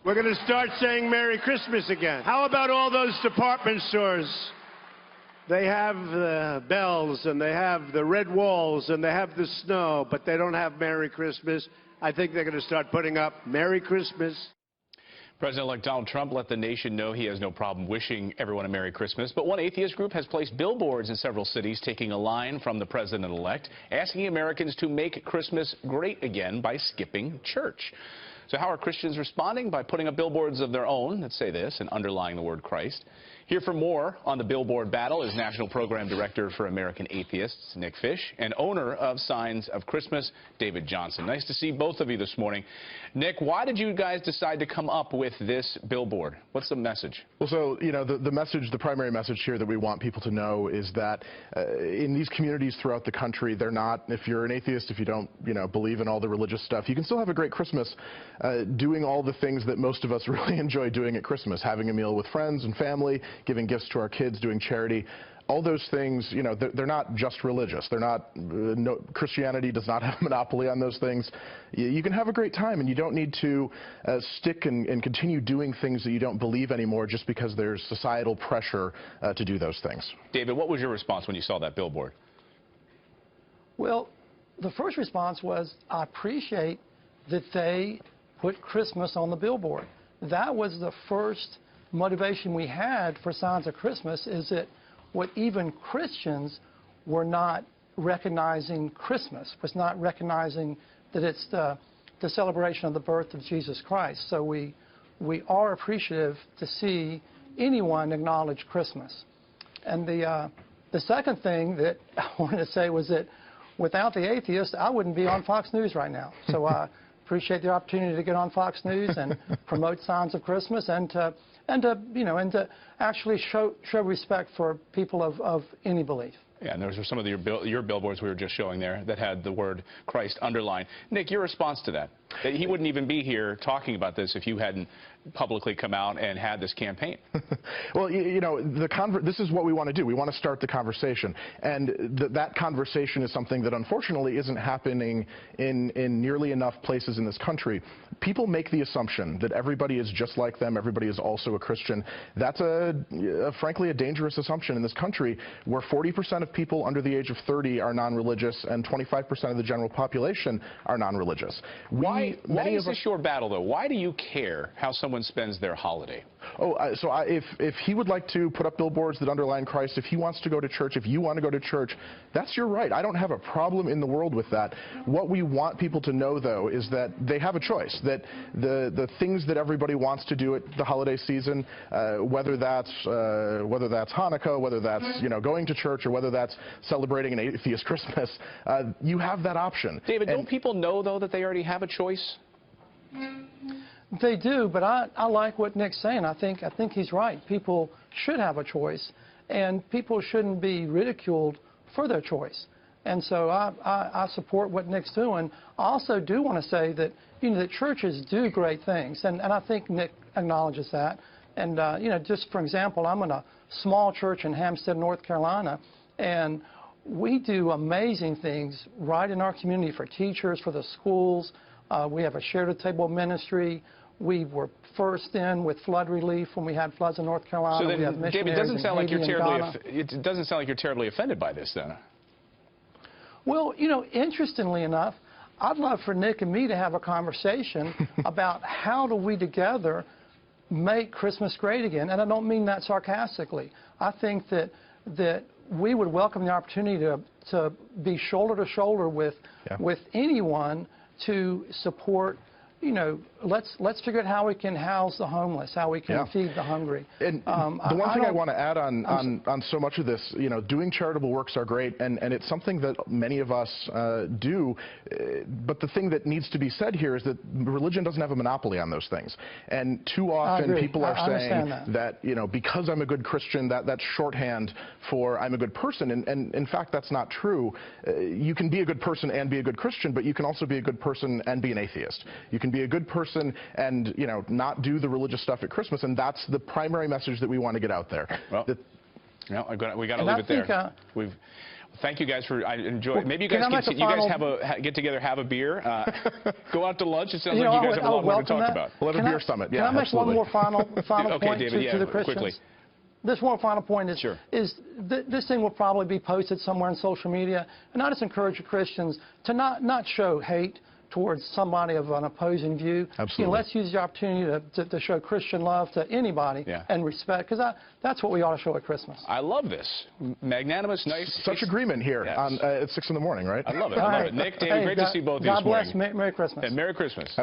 We're going to start saying Merry Christmas again. How about all those department stores? They have the bells, and they have the red walls, and they have the snow, but they don't have Merry Christmas. I think they're going to start putting up Merry Christmas. President-elect Donald Trump let the nation know he has no problem wishing everyone a Merry Christmas. But one atheist group has placed billboards in several cities taking a line from the president-elect, asking Americans to make Christmas great again by skipping church. So how are Christians responding? By putting up billboards of their own that say this and underlying the word Christ. Here for more on the billboard battle is National Program Director for American Atheists, Nick Fish, and owner of Signs of Christmas, David Johnson. Nice to see both of you this morning. Nick, why did you guys decide to come up with this billboard? What's the message? Well, so, you know, the message, the primary message here that we want people to know is that in these communities throughout the country, they're not, if you're an atheist, if you don't, believe in all the religious stuff, you can still have a great Christmas doing all the things that most of us really enjoy doing at Christmas, having a meal with friends and family, giving gifts to our kids, doing charity. All those things, they're not just religious. They're not, Christianity does not have a monopoly on those things. You can have a great time, and you don't need to stick and continue doing things that you don't believe anymore just because there's societal pressure to do those things. David, what was your response when you saw that billboard? Well, the first response was, I appreciate that they put Christmas on the billboard. That was the first motivation we had for Signs of Christmas, is that what even Christians were not recognizing Christmas, was not recognizing that it's the celebration of the birth of Jesus Christ. So we are appreciative to see anyone acknowledge Christmas. And the second thing that I wanted to say was that without the atheists, I wouldn't be on Fox News right now. So I appreciate the opportunity to get on Fox News and promote Signs of Christmas and to actually show respect for people of any belief. Yeah, and those were some of your billboards we were just showing there that had the word Christ underlined. Nick, your response to that? That he wouldn't even be here talking about this if you hadn't publicly come out and had this campaign. Well, this is what we want to do. We want to start the conversation. And that conversation is something that unfortunately isn't happening in nearly enough places in this country. People make the assumption that everybody is just like them, everybody is also a Christian. That's frankly a dangerous assumption in this country, where 40% of people under the age of 30 are non-religious and 25% of the general population are non-religious. Why is this your battle, though? Why do you care how someone spends their holiday? If he would like to put up billboards that underline Christ, if he wants to go to church, if you want to go to church, that's your right. I don't have a problem in the world with that. What we want people to know, though, is that they have a choice, that the things that everybody wants to do at the holiday season, whether that's Hanukkah, whether that's going to church, or whether that's celebrating an atheist Christmas, you have that option. David, don't people know, though, that they already have a choice? They do, but I like what Nick's saying. I think he's right. People should have a choice, and people shouldn't be ridiculed for their choice. And so I support what Nick's doing. I also do want to say that that churches do great things, and I think Nick acknowledges that. And just for example, I'm in a small church in Hampstead, North Carolina, and we do amazing things right in our community for teachers, for the schools. We have a share-to-table ministry. We were first in with flood relief when we had floods in North Carolina. So then, we have David, it doesn't sound like you're terribly offended by this, then. Well, interestingly enough, I'd love for Nick and me to have a conversation about how do we together make Christmas great again. And I don't mean that sarcastically. I think that we would welcome the opportunity to be shoulder to shoulder with anyone to support. Let's figure out how we can house the homeless, how we can feed the hungry. And the one thing I want to add on so much of this, doing charitable works are great, and it's something that many of us do. But the thing that needs to be said here is that religion doesn't have a monopoly on those things. And too often people are saying that because I'm a good Christian, that's shorthand for I'm a good person. And in fact, that's not true. You can be a good person and be a good Christian, but you can also be a good person and be an atheist. You can be a good person and not do the religious stuff at Christmas, and that's the primary message that we want to get out there. Well, we got to leave it there. Thank you guys for. I enjoy. Well, Maybe you can guys I make a get together, have a beer, go out to lunch. It sounds You like know, you guys have a lot more to talk that. about. We'll have a beer summit. Can Yeah, I make absolutely. one more final Okay, point David, to the Christians? quickly. This one final point is, Sure. This thing will probably be posted somewhere on social media, and I just encourage the Christians to not show hate towards somebody of an opposing view. Absolutely. You know, let's use the opportunity to show Christian love to anybody and respect, because that's what we ought to show at Christmas. I love this. Magnanimous, nice. Such agreement here at 6 in the morning, right? I love it. I love it. Nick, David, great to see both of you this morning. God bless. Merry Christmas. And Merry Christmas.